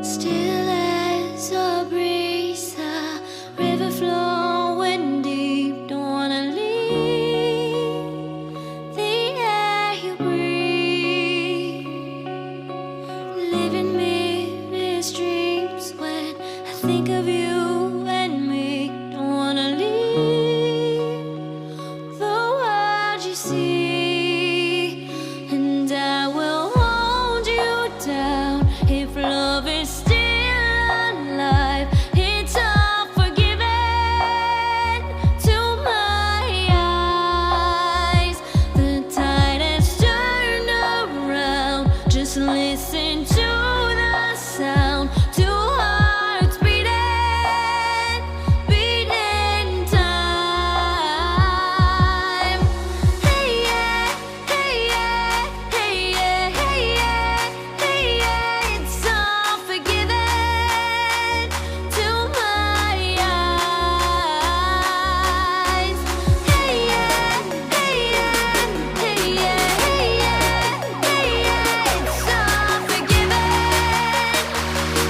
Still as a breeze, a river flowing deep. Don't wanna leave the air you breathe. Living mirrors dreams when I think of you and me. Don't wanna leave the world you see, and I will hold you down if love is still alive. It's all forgiven to my eyes. The tide has turned around. Just listen to the sound. Two hearts beating, beating time. Hey yeah, hey yeah, hey yeah, hey yeah, hey yeah. It's all forgiven to my eyes. Hey yeah, hey yeah, hey yeah, hey yeah, hey yeah. It's all forgiven.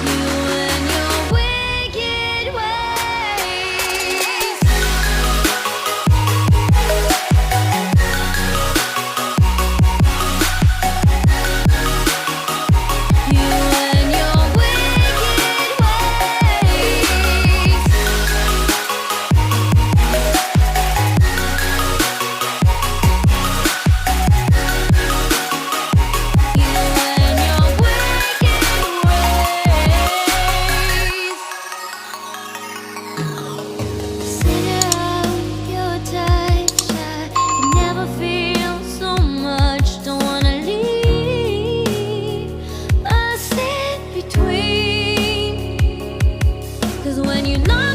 You and your wicked ways. You and your wicked ways. You and your wicked ways. Center of your touch, I can never feel so much. Don't wanna leave us in between. 'Cause when you're not